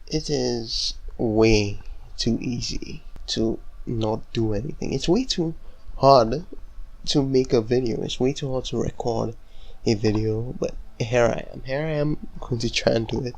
It is way too easy to not do anything. It's way too hard to make a video. It's way too hard to record a video, but here I am. Here I am going to try and do it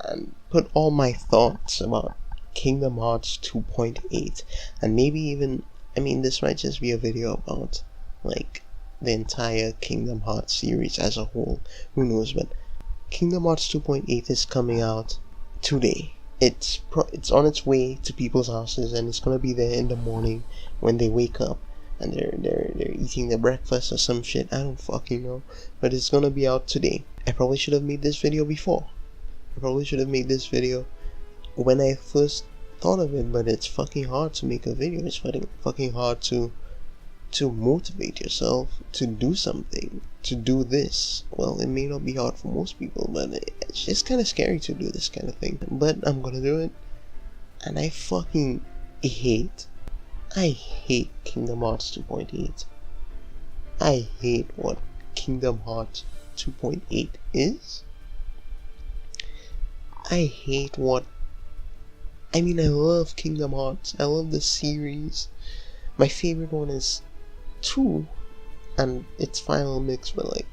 and put all my thoughts about Kingdom Hearts 2.8 and maybe even, this might just be a video about like the entire Kingdom Hearts series as a whole. Who knows? But Kingdom Hearts 2.8 is coming out today. It's on its way to people's houses, and it's gonna be there in the morning when they wake up and they're eating their breakfast or some shit. I don't fucking know, but it's gonna be out today. I probably should have made this video before. I probably should have made this video when I first thought of it, but it's fucking hard to make a video. It's fucking hard to motivate yourself to do something, to do this. Well, it may not be hard for most people, but it's just kind of scary to do this kind of thing. But I'm gonna do it, and I fucking hate Kingdom Hearts 2.8. I hate what Kingdom Hearts 2.8 is. I hate what I love Kingdom Hearts. I love the series. My favorite one is 2 and its final mix, but like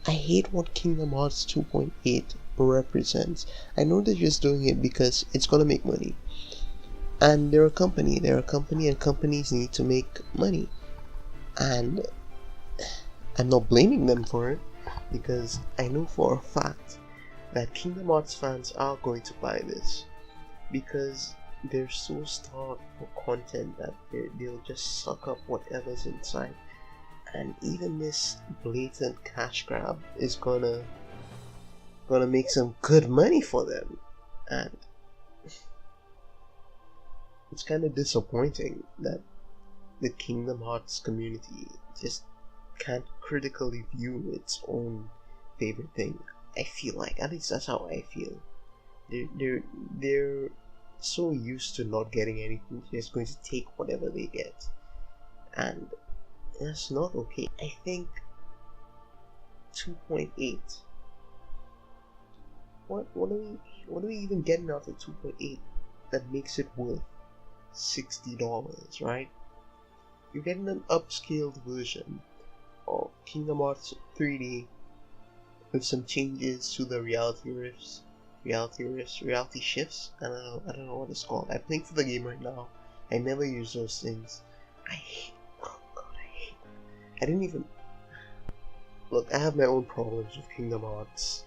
I hate what Kingdom Hearts 2.8 represents. I know they're just doing it because it's gonna make money, and they're a company and companies need to make money, and I'm not blaming them for it because I know for a fact that Kingdom Hearts fans are going to buy this because they're so starved for content that they'll just suck up whatever's inside, and even this blatant cash grab is gonna make some good money for them, and it's kind of disappointing that the Kingdom Hearts community just can't critically view its own favorite thing. I feel like, at least that's how I feel. They're so used to not getting anything, they're just going to take whatever they get, and that's not okay. I think 2.8. What are we even getting out of 2.8 that makes it worth $60, right? You're getting an upscaled version of Kingdom Hearts 3D with some changes to the reality shifts. I don't know what it's called. I'm playing for the game right now. I never use those things. I didn't even look. I have my own problems with Kingdom Hearts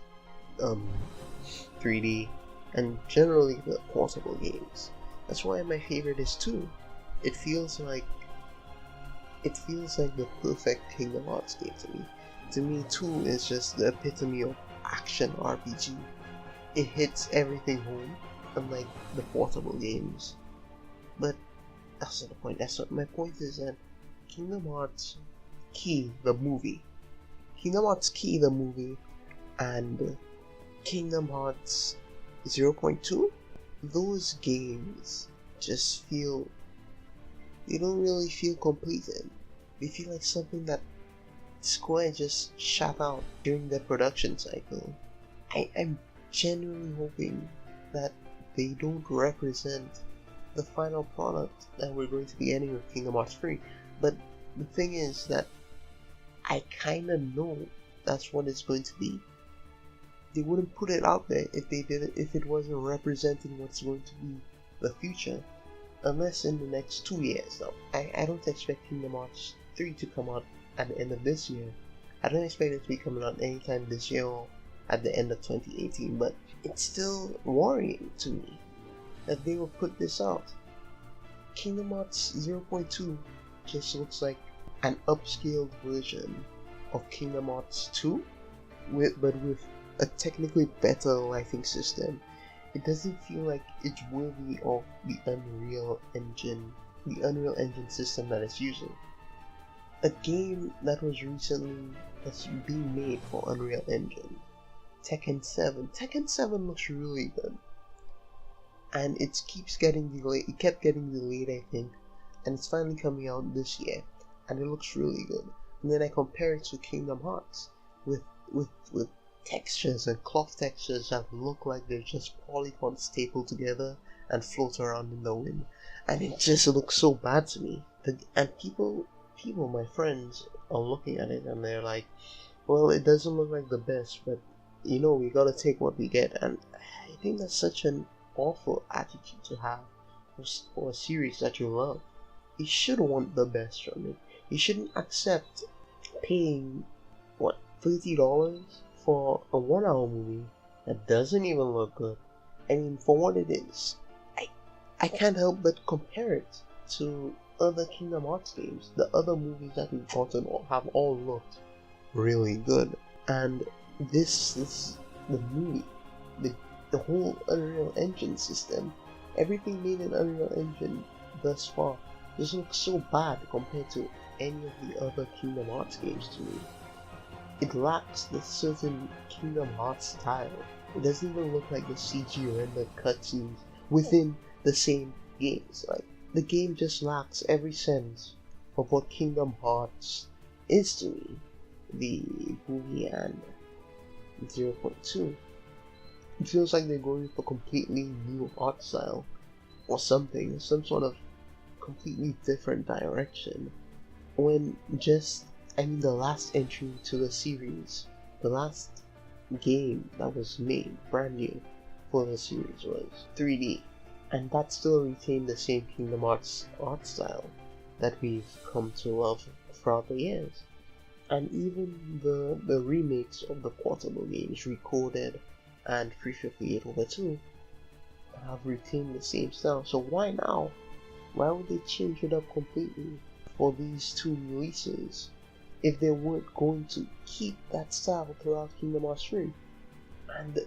3D and generally the portable games. That's why my favorite is 2. It feels like the perfect Kingdom Hearts game to me. To me, 2 is just the epitome of action RPG. It hits everything home, unlike the portable games. But that's not the point. My point is that Kingdom Hearts Key, the movie, and Kingdom Hearts 0.2, those games just they don't really feel completed. They feel like something that Square just shot out during their production cycle. I'm genuinely hoping that they don't represent the final product that we're going to be getting with Kingdom Hearts 3. But the thing is that I kinda know that's what it's going to be. They wouldn't put it out there if it wasn't representing what's going to be the future. Unless in the next 2 years though. I don't expect Kingdom Hearts 3 to come out at the end of this year. I don't expect it to be coming out anytime this year or at the end of 2018, but it's still worrying to me that they will put this out. Kingdom Hearts 0.2 just looks like an upscaled version of Kingdom Hearts 2, but with a technically better lighting system. It doesn't feel like it's worthy of the Unreal Engine system that it's using. A game that was recently that's being made for Unreal Engine, Tekken 7. Tekken 7 looks really good, and it keeps getting delayed. It kept getting delayed, I think, and it's finally coming out this year, and it looks really good. And then I compare it to Kingdom Hearts with textures and cloth textures that look like they're just polygons stapled together and float around in the wind, and it just looks so bad to me. And people, my friends, are looking at it and they're like, well, it doesn't look like the best, but we gotta take what we get. And I think that's such an awful attitude to have for a series that you love. You should want the best from it. You shouldn't accept paying, what, $30 for a 1 hour movie that doesn't even look good. I mean, for what it is, I can't help but compare it to other Kingdom Hearts games. The other movies that we've gotten have all looked really good. And this the movie, the whole Unreal Engine system, everything made in Unreal Engine thus far just looks so bad compared to any of the other Kingdom Hearts games to me. It lacks the certain Kingdom Hearts style. It doesn't even look like the CG rendered cutscenes within the same games. Like, the game just lacks every sense of what Kingdom Hearts is to me. The movie and 0.2. It feels like they're going for completely new art style or something, some sort of completely different direction. When the last entry to the series, the last game that was made brand new for the series was 3D, and that still retained the same Kingdom Hearts art style that we've come to love throughout the years. And even the remakes of the portable games, Recoded and 358/2, have retained the same style. So why now? Why would they change it up completely for these two releases if they weren't going to keep that style throughout Kingdom Hearts 3? And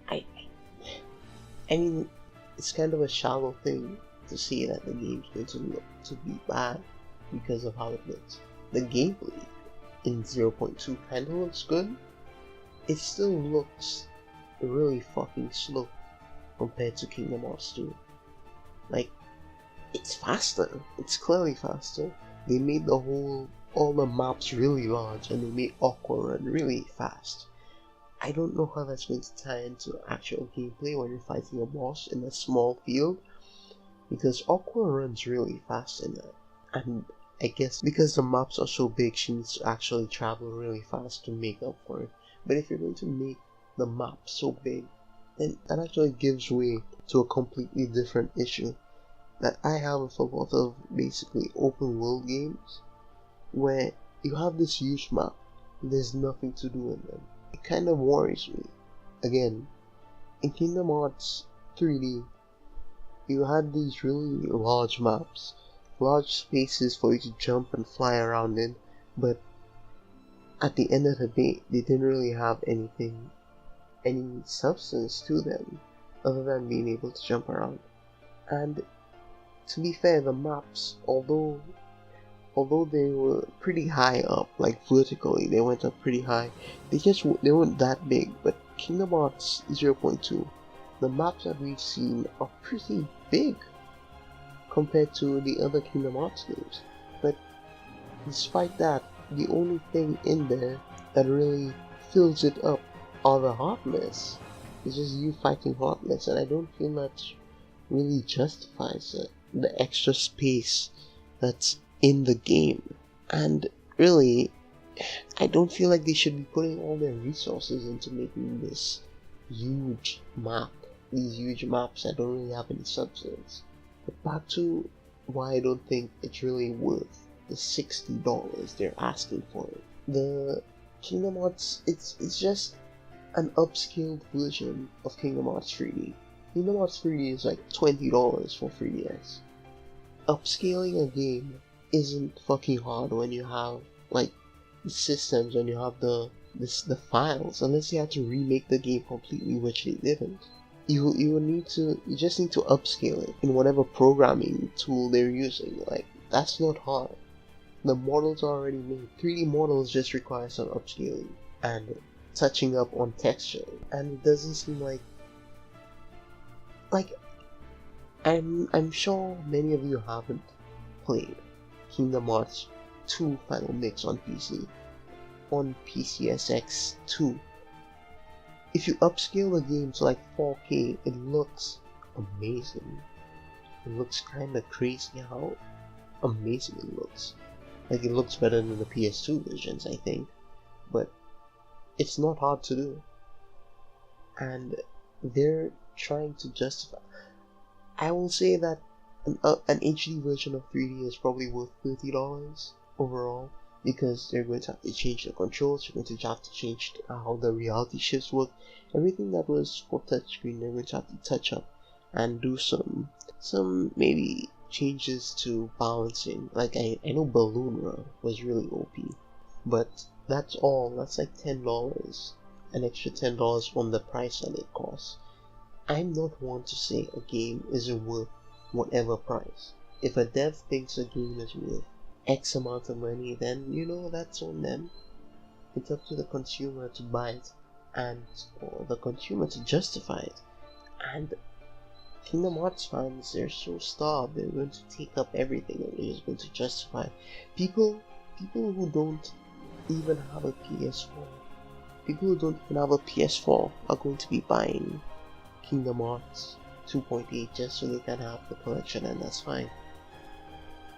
I mean, it's kind of a shallow thing to say that the game's going to be bad because of how it looks. The gameplay in 0.2 kind of looks good. It still looks really fucking slow compared to Kingdom Hearts 2. Like, it's faster. It's clearly faster. They made all the maps really large, and they made Aqua Run really fast. I don't know how that's going to tie into actual gameplay when you're fighting a boss in a small field, because Aqua runs really fast in that. And I guess because the maps are so big, she needs to actually travel really fast to make up for it. But if you're going to make the map so big, then that actually gives way to a completely different issue that I have with a lot of basically open world games, where you have this huge map, there's nothing to do in them. It kind of worries me. Again, in Kingdom Hearts 3D, you had these really large maps, large spaces for you to jump and fly around in, but at the end of the day, they didn't really have any substance to them other than being able to jump around. And to be fair, the maps, although they were pretty high up, like vertically, they went up pretty high, they weren't that big. But Kingdom Hearts 0.2, the maps that we've seen are pretty big compared to the other Kingdom Hearts games. But despite that, the only thing in there that really fills it up are the Heartless. It's just you fighting Heartless, and I don't feel that really justifies the extra space that's in the game. And really, I don't feel like they should be putting all their resources into making this huge map, these huge maps that don't really have any substance. But back to why I don't think it's really worth the $60 they're asking for it. The Kingdom Hearts, it's just an upscaled version of Kingdom Hearts 3D. Kingdom Hearts 3D is like $20 for 3DS. Upscaling a game isn't fucking hard when you have like the systems, when you have the files, unless you had to remake the game completely, which they didn't. You just need to upscale it in whatever programming tool they're using. Like, that's not hard. The models are already made. 3D models just require some upscaling and touching up on texture, and it doesn't seem like I'm sure many of you haven't played Kingdom Hearts 2 Final Mix on PC, on PCSX2, if you upscale the game to like 4K, it looks amazing. It looks kinda crazy how amazing it looks. Like, it looks better than the PS2 versions, I think. But it's not hard to do. And they're trying to justify. I will say that an HD version of 3D is probably worth $30 overall, because they're going to have to change the controls, they're going to have to change how the reality shifts work. Everything that was for touchscreen, they're going to have to touch up and do some maybe changes to balancing. Like, I know Balloon was really OP, but that's all. That's like $10, an extra $10 from the price that it costs. I'm not one to say a game isn't worth whatever price. If a dev thinks a game is worth X amount of money, then that's on them. It's up to the consumer to buy it, and or the consumer to justify it. And Kingdom Hearts fans, they're so starved, they're going to take up everything and they're just going to justify it. People who don't even have a PS4, people who don't even have a PS4 are going to be buying Kingdom Hearts 2.8 just so they can have the collection, and that's fine.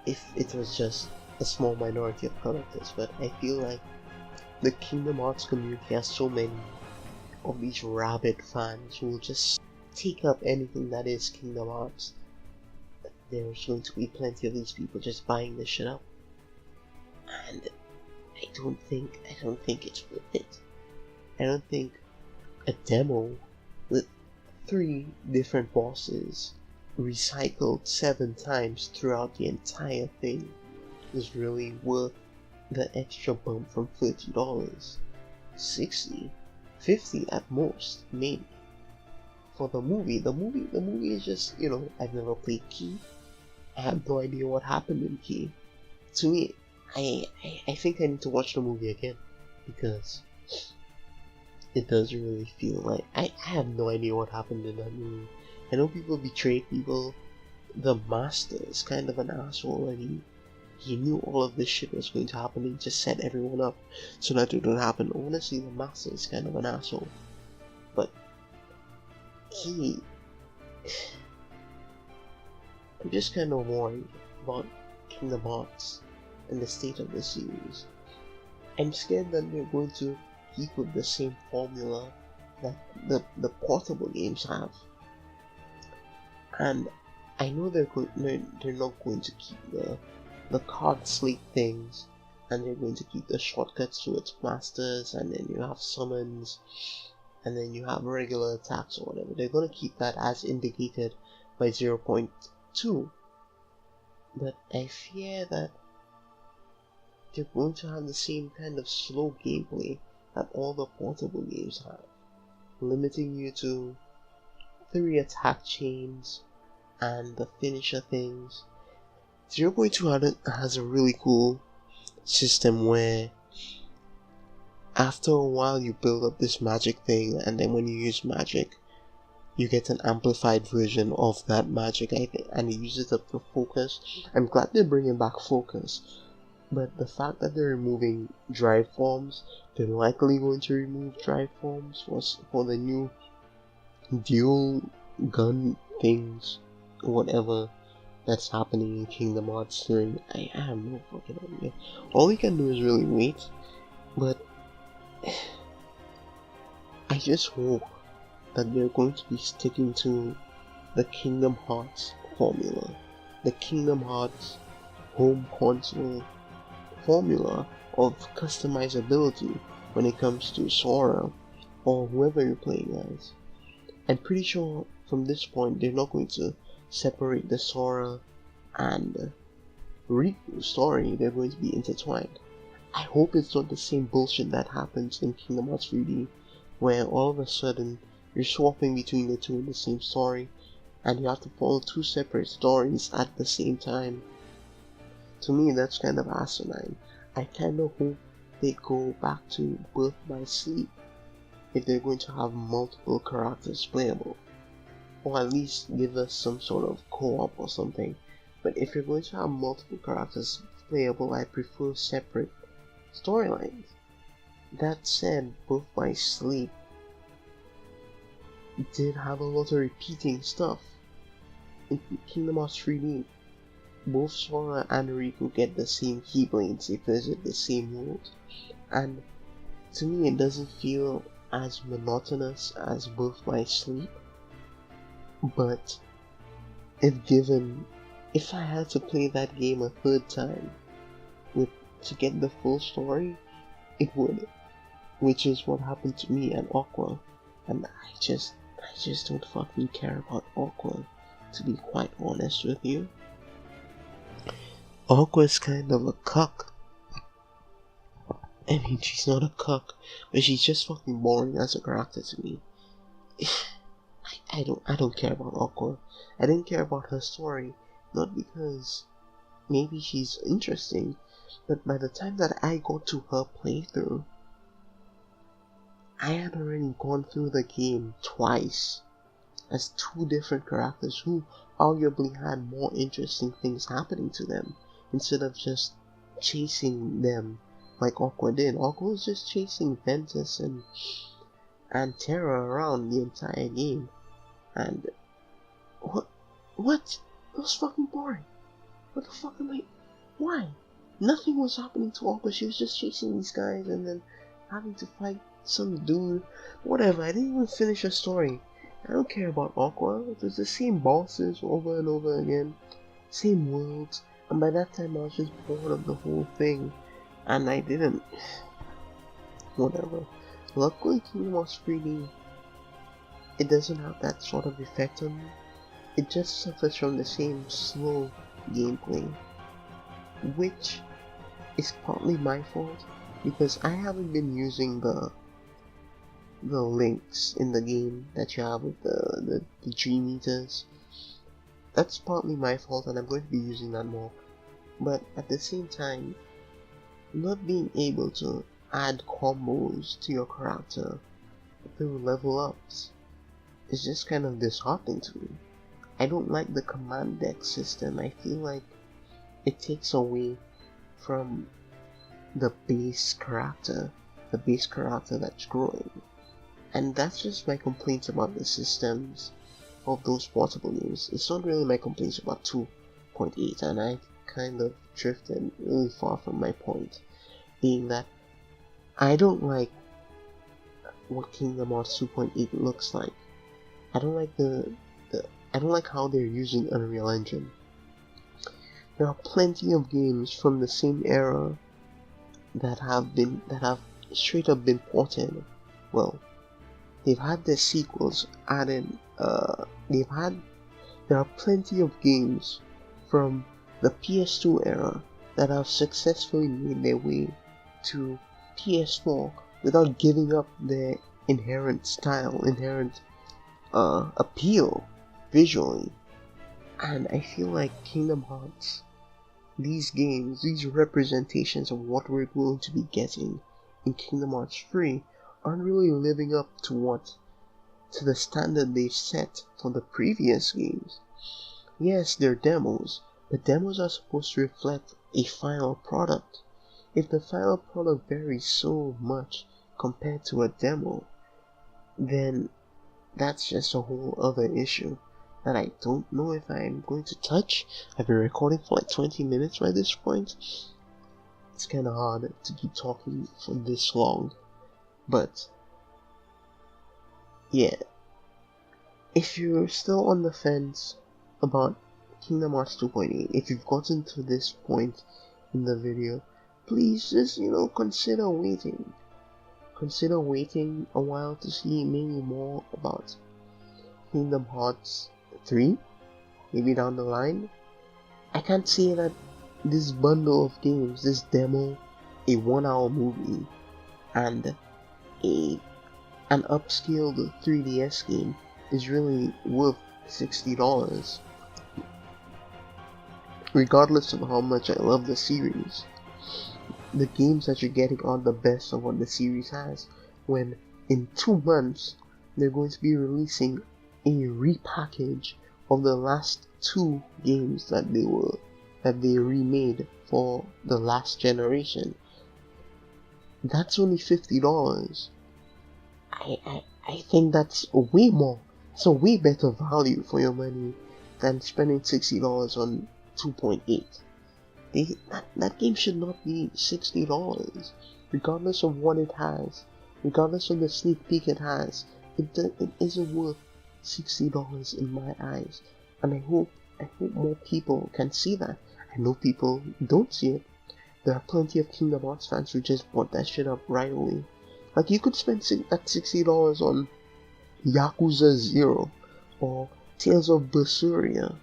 If it was just a small minority of collectors, but I feel like the Kingdom Hearts community has so many of these rabid fans who will just take up anything that is Kingdom Hearts. There's going to be plenty of these people just buying this shit up, and I don't think it's worth it. I don't think a demo with 3 different bosses recycled 7 times throughout the entire thing is really worth the extra bump from $30. 60, 50 at most, maybe. For the movie is just, I've never played Key. I have no idea what happened in Key. To me, I think I need to watch the movie again, because it does really feel like I have no idea what happened in that movie. I know people betrayed people. The master is kind of an asshole, and he knew all of this shit was going to happen and just set everyone up so that it would happen. Honestly, the master is kind of an asshole. But I'm just kind of worried about Kingdom Hearts and the state of the series. I'm scared that they're going to keep with the same formula that the portable games have. And I know they're not going to keep the card slate things, and they're going to keep the shortcuts to its masters, and then you have summons, and then you have regular attacks or whatever. They're going to keep that as indicated by 0.2. But I fear that they're going to have the same kind of slow gameplay that all the portable games have, limiting you to 3 attack chains and the finisher things. 0.2 has a really cool system where after a while you build up this magic thing, and then when you use magic you get an amplified version of that magic, I think, and it uses up the focus. I'm glad they're bringing back focus, but the fact that they're removing drive forms, they're likely going to remove drive forms for the new dual gun things, whatever that's happening in Kingdom Hearts 3. I have no fucking idea. All we can do is really wait, but I just hope that they're going to be sticking to the Kingdom Hearts formula, the Kingdom Hearts home console formula of customizability when it comes to Sora or whoever you're playing as. I'm pretty sure from this point they're not going to separate the Sora and Riku story. They're going to be intertwined. I hope it's not the same bullshit that happens in Kingdom Hearts 3D, where all of a sudden you're swapping between the two in the same story and you have to follow 2 separate stories at the same time. To me, that's kind of asinine. I kind of hope they go back to Birth by Sleep if they're going to have multiple characters playable, or at least give us some sort of co-op or something. But if you're going to have multiple characters playable, I prefer separate storylines. That said, Birth by Sleep did have a lot of repeating stuff. In Kingdom Hearts 3D, both Sora and Riku get the same Keyblades, they visit the same world, and to me it doesn't feel as monotonous as Birth by Sleep, but if I had to play that game a third time to get the full story, it would, which is what happened to me and Aqua, and I just don't fucking care about Aqua, to be quite honest with you. Aqua's kind of a cuck. I mean, she's not a cuck, but she's just fucking boring as a character to me. I don't care about Aqua. I didn't care about her story, not because maybe she's interesting, but by the time that I got to her playthrough, I had already gone through the game twice as two different characters who arguably had more interesting things happening to them, instead of just chasing them like Aqua did. Aqua was just chasing Ventus and Terra around the entire game. And what? That was fucking boring. What the fuck am I? Why? Nothing was happening to Aqua. She was just chasing these guys and then having to fight some dude. Whatever. I didn't even finish the story. I don't care about Aqua. It was the same bosses over and over again, same worlds, and by that time I was just bored of the whole thing, and I didn't. Whatever. Luckily, Kingdom Hearts 3D, it doesn't have that sort of effect on me. It just suffers from the same slow gameplay, which is partly my fault because I haven't been using the links in the game that you have with the G meters. That's partly my fault, and I'm going to be using that more. But at the same time, not being able to add combos to your character through level ups is just kind of disheartening to me. I don't like the command deck system. I feel like it takes away from the base character that's growing. And that's just my complaints about the systems of those portable games. It's not really my complaints about 2.8, and I kind of drifted really far from my point, being that I don't like what Kingdom Hearts 2.8 looks like. I don't like I don't like how they're using Unreal Engine. There are plenty of games from the same era that have straight up been ported. Well, they've had their sequels added. There are plenty of games from the PS2 era that have successfully made their way to PS4 without giving up their inherent appeal visually. And I feel like Kingdom Hearts, these games, these representations of what we're going to be getting in Kingdom Hearts 3 aren't really living up to the standard they've set for the previous games. Yes, they're demos, but demos are supposed to reflect a final product. If the final product varies so much compared to a demo, then that's just a whole other issue that I don't know if I'm going to touch. I've been recording for like 20 minutes by this point. It's kinda hard to keep talking for this long, but yeah. If you're still on the fence about Kingdom Hearts 2.8, if you've gotten to this point in the video, please just, consider waiting. Consider waiting a while to see maybe more about Kingdom Hearts 3, maybe down the line. I can't say that this bundle of games, this demo, a 1-hour movie, and an upscaled 3DS game is really worth $60, regardless of how much I love the series. The games that you're getting are the best of what the series has, when in 2 months they're going to be releasing a repackage of the last 2 games that they remade for the last generation. That's only $50. I think that's way more. It's a way better value for your money than spending $60 on 2.8. That game should not be $60, regardless of what it has, regardless of the sneak peek it has. It isn't worth $60 in my eyes, and I hope more people can see that. I know people don't see it. There are plenty of Kingdom Hearts fans who just bought that shit up right away. Like, you could spend that $60 on Yakuza 0 or Tales of Berseria.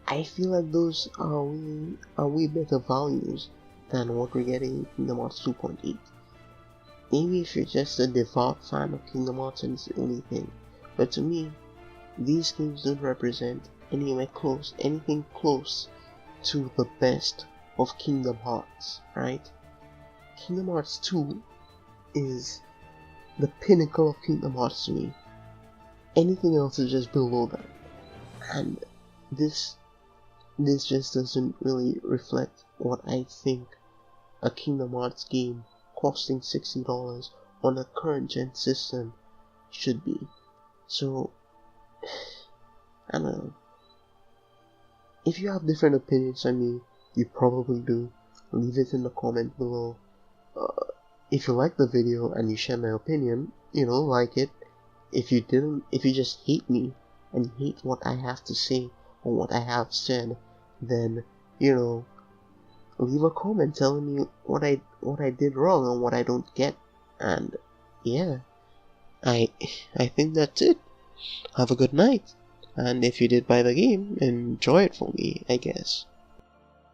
I feel like those are way better values than what we're getting in Kingdom Hearts 2.8. Maybe if you're just a devout fan of Kingdom Hearts and it's the only thing, but to me, these games don't represent anything close to the best of Kingdom Hearts, right? Kingdom Hearts 2 is the pinnacle of Kingdom Hearts to me. Anything else is just below that, and this just doesn't really reflect what I think a Kingdom Hearts game costing $60 on a current gen system should be. So, I don't know. If you have different opinions than me, you probably do. Leave it in the comment below. If you like the video and you share my opinion, like it. If you didn't, if you just hate me and you hate what I have to say or what I have said, then leave a comment telling me what I did wrong and what I don't get. And yeah, I think that's it. Have a good night, and if you did buy the game, enjoy it for me, I guess.